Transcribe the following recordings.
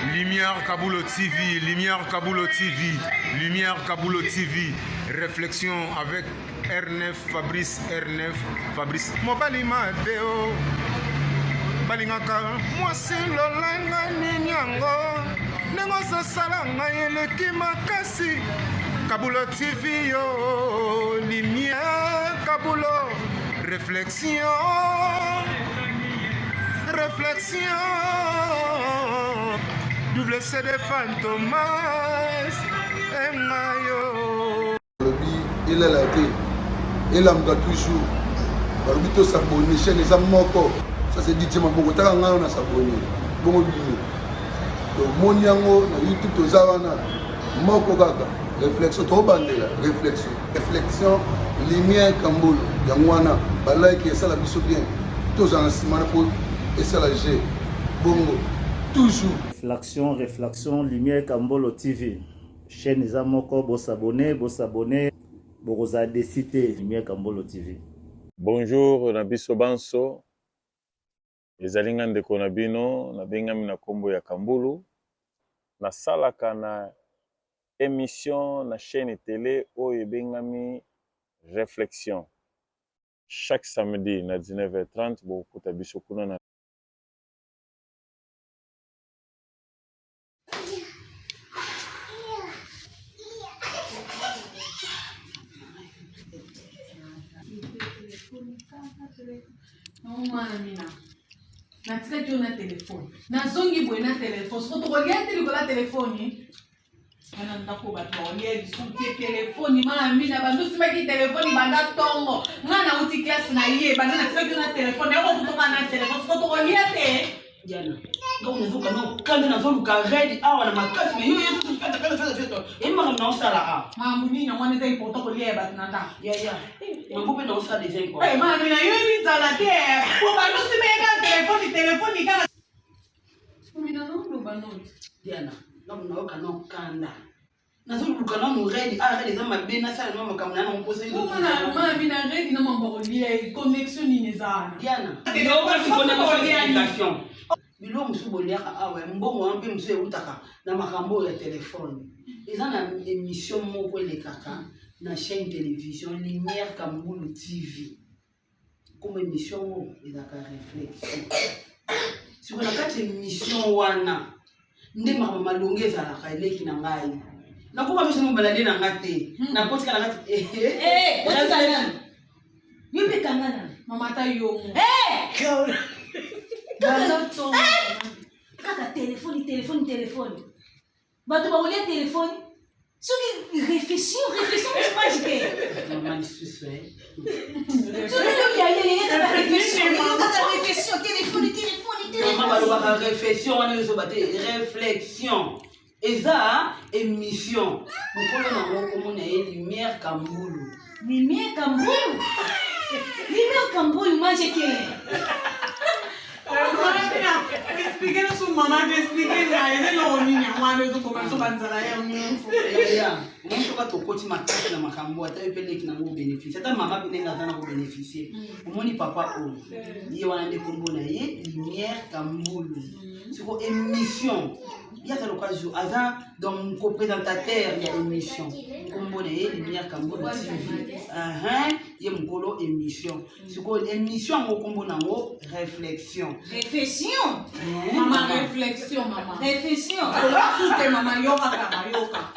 Lumière Kaboulo TV, Lumière Kaboulo TV, Lumière Kaboulo TV. Réflexion avec R9, Fabrice R9, Fabrice. Mobali Madeo, Balingaka, moi c'est l'Olanga Ninyango, Nengosa Salanga Yeleki Makasi, Kaboulo TV, yo, Lumière Kaboulo, réflexion. Réflexion, double CD Fantomas, Mayo. Il est là, il a toujours. Barbito s'abonne, chaîne les amoko. Ça c'est dit, Maboko, t'as un an à s'abonner. Bon, donc, mon yango, YouTube, aux Zavana, Moko Gaga, réflexion, trop bandé là, réflexion, lumière Kamboul, Yangwana, Balai qui est ça la biso bien, tous en ciment pour. Et ça la G. Bongo. Toujours. Réflexion, Lumière Kambolo TV. Chaîne les amoko, vous s'abonner, vous avez décidé Lumière Kambolo TV. Bonjour, Nabiso Banso. Les Alingan de Konabino, Nabengami na Kombo ya Kambulu. Na salaka na émission na chaîne télé Oye Bengami Réflexion. Chaque samedi na 19h30, vous écoutez Biso Kuna. Non, Mina. Natika tu na telefone. Na zongi boy na telefone. Soto kolia telefone telefone. Ana ndako ba tolia disuki telefone mama Mina bandu simaki telefone banda tongo. Ngana uti class na ye banda natika tu na telefone. Yako kutoka na telefone. Soto kolia te. Diana. Ngo unavuka no kanda na zolu ka ready awa na makasi me yo yesu kata feto. Emma na osala a. Mama Mina mwana za ipoto kolia ba tunata. Ya. Mambo na osala des impôts. Eh mama Mina yo ni zala te. Ko bandu simeka telefone kana. Mina no ndo banot. Diana. Ngo unavuka no kanda. Na zolu ka no ready a ready za mabena sala no makamna na mposa hizo. Mama Mina ready na mambo kolia connection ni nezana. Diana. Yo ka connection. Bilo musuboleka awe mbongo ampe mse utaka na makambo ya telefone. Eza na émission moko elekaka na chaîne télévision Lumière Kambulu TV. Comme émission ezaka réflexion. Si on a kati émission wana nde mama malongeza la kaileki na ngai. Na kuba biso mbalade na ngate. Na potika na ngate. Otana. Yupi kangana. Mama ta yo. Kaka téléphone. Bato baolia téléphone. Soki réflexion c'est pas jité. Maman suspect. Réflexion, téléphone. Maman ba réflexion wana yo bate réflexion. Eza émission. Mukolo na ngoko mona Lumière Kambulu. Lumière Kambulu manje ke. Expliquez su mamá que explique ya ese lo niña mwana zo komanso banzala ya mfu. Ya, mtu ka tokoti makasi na makambo ata epeleki na ngo bénéfice. Ata mama binenga tana ko bénéficier. Omoni papa o. Ye wana nde kombo na ye Lumière Kambulu. Siko émission. Il y a l'occasion aza donc co-présentateur de l'émission. Kombo na ye Lumière Kambulu TV. Ye mkolo émission. Siko émission ngo kombo na ngo réflexion. Maman réflexion maman. Réflexion. Soute maman yoka kama.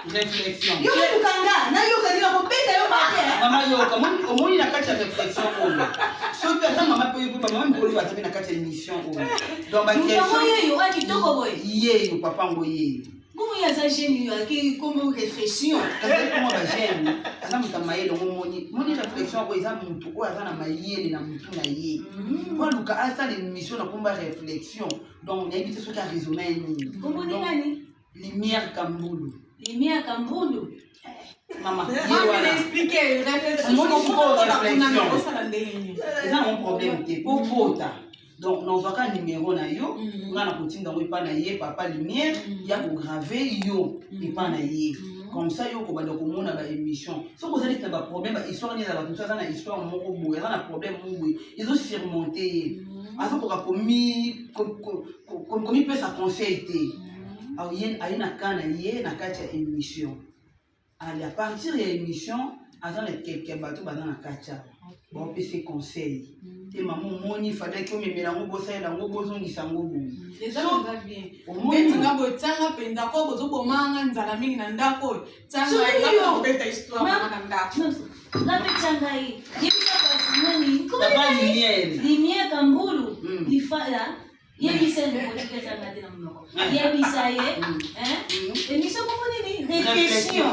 Réflexion. Yo kanga na yo kadila ko peta yo ba. Mama yoka omoni na kati ya réflexion oyo. Soki ata mama pe mama mkolo batabi na kati ya émission oyo. Donc ba question yo aki toko boy. Yeyo papa ngo yeyo. Comment ya za jeune yo aki comme réflexion. Kasi comment ba jeune asa mutamaye ngo moni réflexion ko eza mutu ko asa na mayele na mutu na ye. Kwa luka asa l'émission na komba réflexion. Donc on invite ceux qui a raisonné ni. Comment nani? Lumière Kambulu. Lumière Kambulu. Maman, Maman expliquer réflexion. C'est ça mon problème pour vota. Donc nous avons un numéro na yo, on a continué dans pas na ye papa Lumière, il y a pour graver yo et pas na ye. Comme ça yo ko ba donc on a ba émission. Si vous avez un problème, histoire ni za tout ça na histoire moko boye, ça na problème boye. Ils ont surmonté. Parce qu'on a commis peut sa conseil. aye na kana ye na kati ya émission ali à partir ya émission aza na quelques bateau baza na kati ya bapesi conseil te mama omoni fadaki omemela yango bosalela yango bozongisa yango boye betinga boye tianga mpenza ko bozobomanga nzala mingi na ndako oyo tianga obeta histoire na ndako lapetanga ye yebisa pasi nani Lumière Kambulu lifala yebisa ndikotikesanga te na monoko yebisa ye émission koko nini réflexion